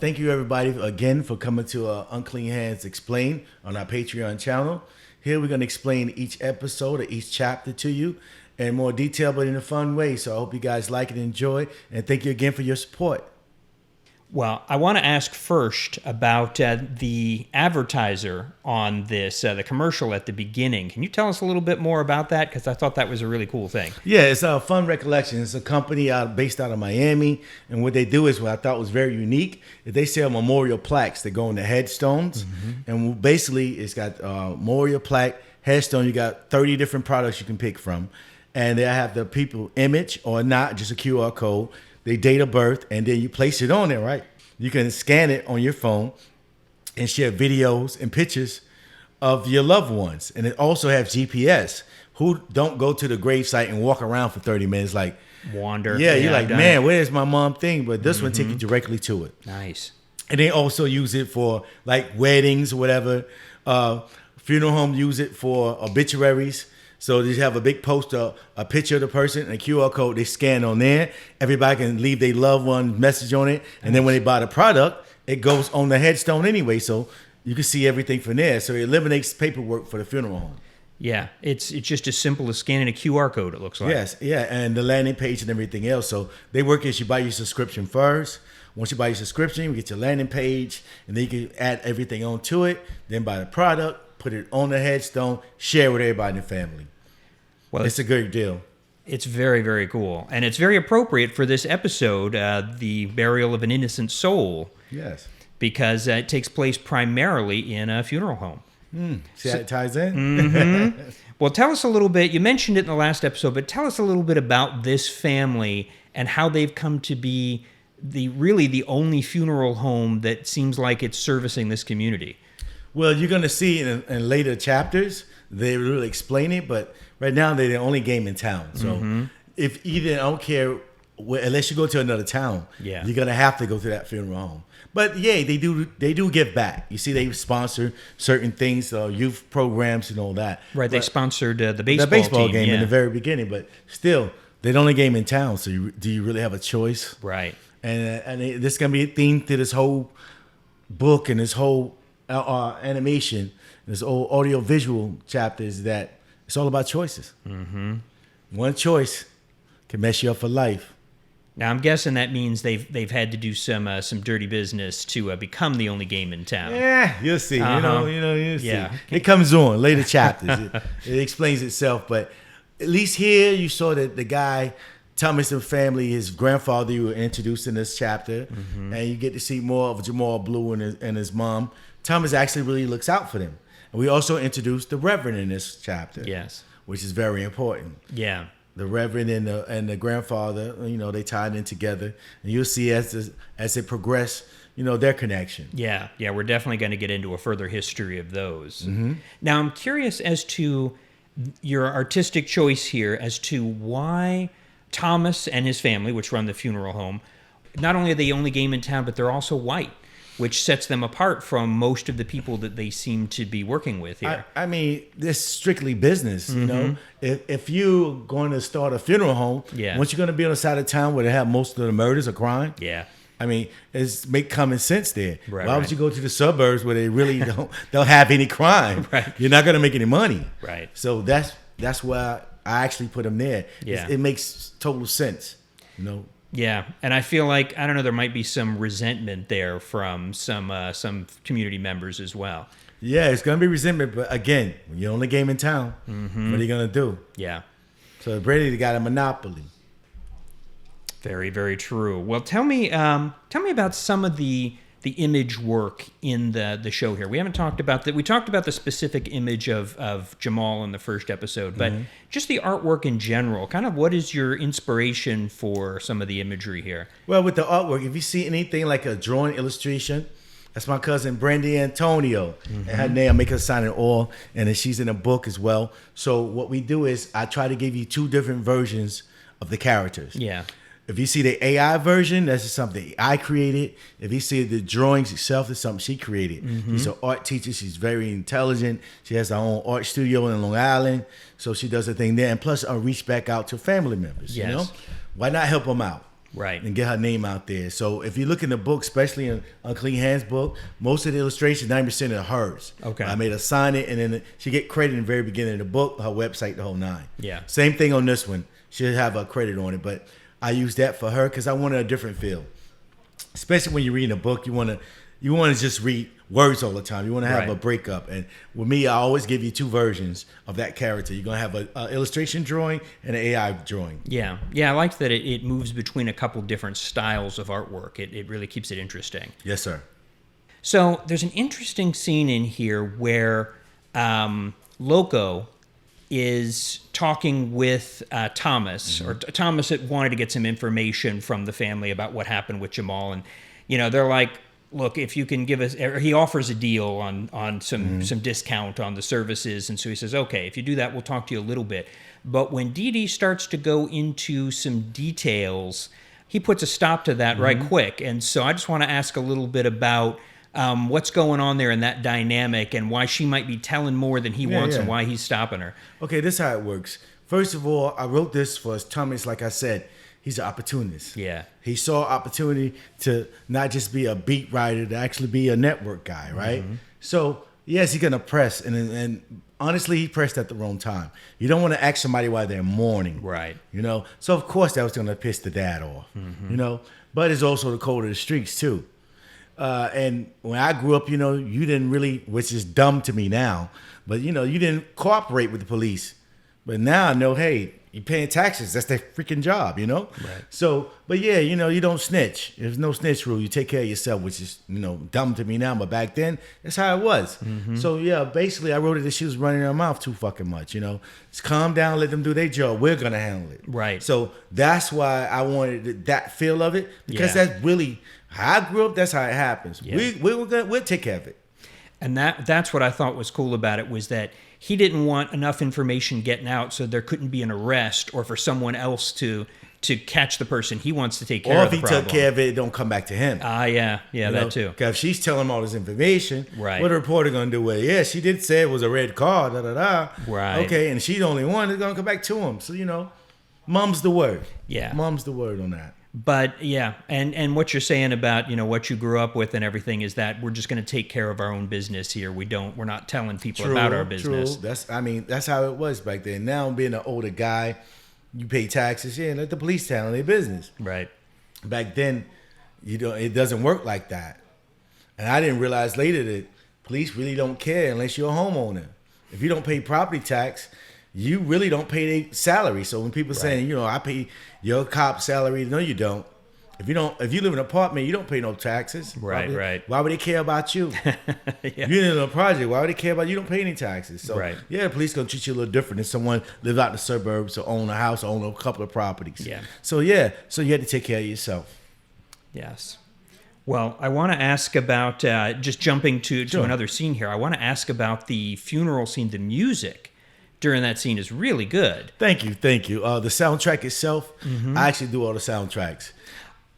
thank you everybody again for coming to Unclean Hands Explain on our Patreon channel. Here we're going to explain each episode or each chapter to you in more detail, but in a fun way. So I hope you guys like it and enjoy, and thank you again for your support. Well, I want to ask first about the advertiser on this, the commercial at the beginning. Can you tell us a little bit more about that? Because I thought that was a really cool thing. Yeah, it's a fun recollection. It's a company based out of Miami, and what they do is what I thought was very unique. They sell memorial plaques that go into headstones, and basically it's got memorial plaque, headstone. You got 30 different products you can pick from, and they have the people image or not, just a QR code. They date of birth, and then you place it on there, right? You can scan it on your phone and share videos and pictures of your loved ones. And it also has GPS. Who don't go to the gravesite and walk around for 30 minutes like wander? Yeah, you're like, man, where's my mom thing? But this one takes you directly to it. Nice. And they also use it for like weddings or whatever. Funeral home use it for obituaries. So they have a big poster, a picture of the person, and a QR code they scan on there. Everybody can leave their loved one message on it. And then when they buy the product, it goes on the headstone anyway. So you can see everything from there. So it eliminates paperwork for the funeral home. Yeah, it's just as simple as scanning a QR code, it looks like. Yes, yeah, and the landing page and everything else. So they work as you buy your subscription first. Once you buy your subscription, you get your landing page, and then you can add everything onto it. Then buy the product. Put it on the headstone, share with everybody in the family. Well, it's a great deal. It's very, very cool. And it's very appropriate for this episode, the burial of an innocent soul. Yes. Because it takes place primarily in a funeral home. See how it ties in? Well, tell us a little bit. You mentioned it in the last episode, but tell us a little bit about this family and how they've come to be the only funeral home that seems like it's servicing this community. Well, you're going to see in later chapters, they really explain it, but right now they're the only game in town. So if either, I don't care, unless you go to another town, you're going to have to go to that funeral home. But yeah, they do give back. You see, they sponsor certain things, youth programs and all that. Right, they sponsored the baseball team, game in the very beginning, but still, they're the only game in town. So do you really have a choice? Right. And this is going to be a theme to this whole book and this whole animation, this old audio visual chapter is that it's all about choices. One choice can mess you up for life. Now I'm guessing that means they've had to do some dirty business to become the only game in town. Yeah, you'll see. You'll see. Yeah. It comes on later chapters. It explains itself, but at least here you saw that the guy, Thomas and family, his grandfather, you were introduced in this chapter, and you get to see more of Jamal Blue and his mom. Thomas actually really looks out for them. And we also introduced the Reverend in this chapter. Yes. Which is very important. Yeah. The Reverend and the grandfather, they tied in together. And you'll see as it progress, their connection. Yeah. Yeah, we're definitely going to get into a further history of those. Now, I'm curious as to your artistic choice here as to why Thomas and his family, which run the funeral home, not only are they the only game in town, but they're also white, which sets them apart from most of the people that they seem to be working with here. I mean, this is strictly business, If you're going to start a funeral home, once you're going to be on the side of town where they have most of the murders or crime, I mean, it's make common sense there. Right, Why would you go to the suburbs where they really don't have any crime? Right. You're not going to make any money. Right. So that's why I actually put them there. Yeah. It makes total sense, Yeah, and I feel like, I don't know, there might be some resentment there from some community members as well. Yeah, it's going to be resentment, but again, when you're on the game in town, what are you going to do? Yeah. So Brady got a monopoly. Very, very true. Well, tell me about some of the image work in the show here. We haven't talked about that. We talked about the specific image of Jamal in the first episode, but just the artwork in general. Kind of what is your inspiration for some of the imagery here? Well, with the artwork, if you see anything like a drawing illustration, that's my cousin Brandy Antonio. And her name, I make her sign it all, and then she's in a book as well. So what we do is I try to give you two different versions of the characters. Yeah. If you see the AI version, that's just something I created. If you see the drawings itself, it's something she created. She's an art teacher. She's very intelligent. She has her own art studio in Long Island. So she does her thing there. And plus, I reach back out to family members, Yes. Why not help them out? Right. and get her name out there. So if you look in the book, especially in Unclean Hands book, most of the illustrations, 90% are hers. Okay. I made her sign it, and then she get credit in the very beginning of the book, her website, the whole nine. Yeah. Same thing on this one. She'll have a credit on it, but I use that for her because I wanted a different feel. Especially when you're reading a book, you want to just read words all the time. You want to have Right. a breakup. And with me, I always give you two versions of that character. You're going to have an illustration drawing and an AI drawing. Yeah. Yeah, I liked that it moves between a couple different styles of artwork. It really keeps it interesting. Yes, sir. So there's an interesting scene in here where Loco is talking with Thomas, or Thomas wanted to get some information from the family about what happened with Jamal, and they're like, look, if you can give us, or he offers a deal on some discount on the services, and so he says, okay, if you do that, we'll talk to you a little bit. But when Dee Dee starts to go into some details, he puts a stop to that right quick, and so I just want to ask a little bit about what's going on there in that dynamic, and why she might be telling more than he wants, and why he's stopping her. Okay, this is how it works. First of all, I wrote this for Thomas, like I said, he's an opportunist. Yeah. He saw opportunity to not just be a beat writer, to actually be a network guy, right? So, yes, he's going to press, and honestly, he pressed at the wrong time. You don't want to ask somebody while they're mourning. Right. So, of course, that was going to piss the dad off, But it's also the code of the streets, too. And when I grew up, you didn't really, which is dumb to me now, but, you didn't cooperate with the police. But now I know, hey, you're paying taxes. That's their freaking job, Right. So, but yeah, you don't snitch. There's no snitch rule. You take care of yourself, which is, dumb to me now. But back then, that's how it was. So, yeah, basically, I wrote it that she was running her mouth too fucking much, Just calm down, let them do their job. We're going to handle it. Right. So that's why I wanted that feel of it, because that's really how I grew up. That's how it happens. Yeah. We'll take care of it. And that's what I thought was cool about it, was that he didn't want enough information getting out so there couldn't be an arrest, or for someone else to catch the person. He wants to take care of the problem. Or if he took care of it, it don't come back to him. Yeah, that too. Because if she's telling him all this information, Right. what the reporter going to do with it? Yeah, she did say it was a red car, da-da-da. Right. Okay, and she's the only one that's going to come back to him. So, mum's the word. Yeah. Mum's the word on that. But yeah, and what you're saying about what you grew up with and everything is that we're just going to take care of our own business here. We're not telling people about our business. True. That's how it was back then. Now, being an older guy, you pay taxes. Yeah, let the police handle their business. Right. Back then, it doesn't work like that. And I didn't realize later that police really don't care unless you're a homeowner. If you don't pay property tax, you really don't pay their salary. So when people saying, I pay your cop salary, no, you don't. If you live in an apartment, you don't pay no taxes. Right. Why would they care about you? Yeah. If you live in a project, why would they care about you? You don't pay any taxes. So yeah, the police gonna treat you a little different than someone live out in the suburbs or own a house or own a couple of properties. Yeah. So you had to take care of yourself. Yes. Well, I want to ask about, just jumping to another scene here, I want to ask about the funeral scene. The music during that scene is really good. Thank you. The soundtrack itself, I actually do all the soundtracks.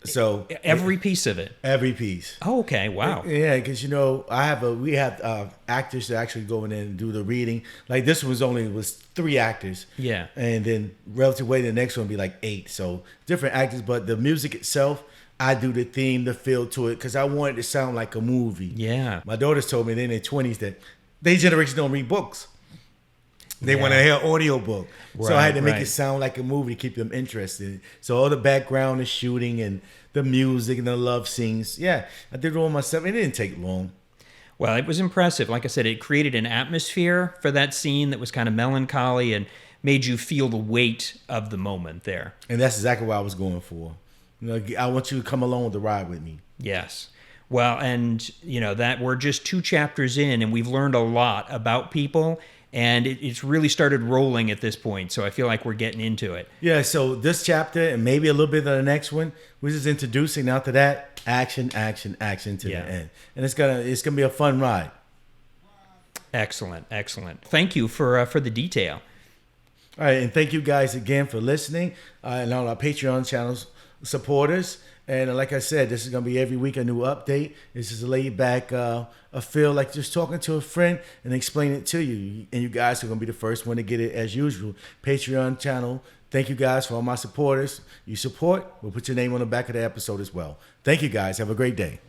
So every piece of it. Every piece. Oh, okay. Wow. Yeah, because we have actors that actually go in and do the reading. Like this was 3 actors. Yeah. And then relative way the next one would be like 8. So different actors, but the music itself, I do the theme, the feel to it, because I want it to sound like a movie. Yeah. My daughters told me in their 20s that their generation don't read books. They want to hear audio book. So I had to make it sound like a movie to keep them interested. So all the background, the shooting, and the music, and the love scenes. Yeah, I did it all myself. It didn't take long. Well, it was impressive. Like I said, it created an atmosphere for that scene that was kind of melancholy and made you feel the weight of the moment there. And that's exactly what I was going for. I want you to come along the ride with me. Yes. Well, and that we're just 2 chapters in, and we've learned a lot about people. And it's really started rolling at this point, so I feel like we're getting into it. Yeah, so this chapter and maybe a little bit of the next one, we're just introducing. After that, action to the end, and it's gonna be a fun ride. Excellent. Thank you for the detail. All right, and thank you guys again for listening, and all our Patreon channels supporters. And like I said, this is going to be every week a new update. This is a laid back, a feel like just talking to a friend and explain it to you. And you guys are going to be the first one to get it as usual. Patreon channel. Thank you guys for all my supporters. You support, we'll put your name on the back of the episode as well. Thank you guys. Have a great day.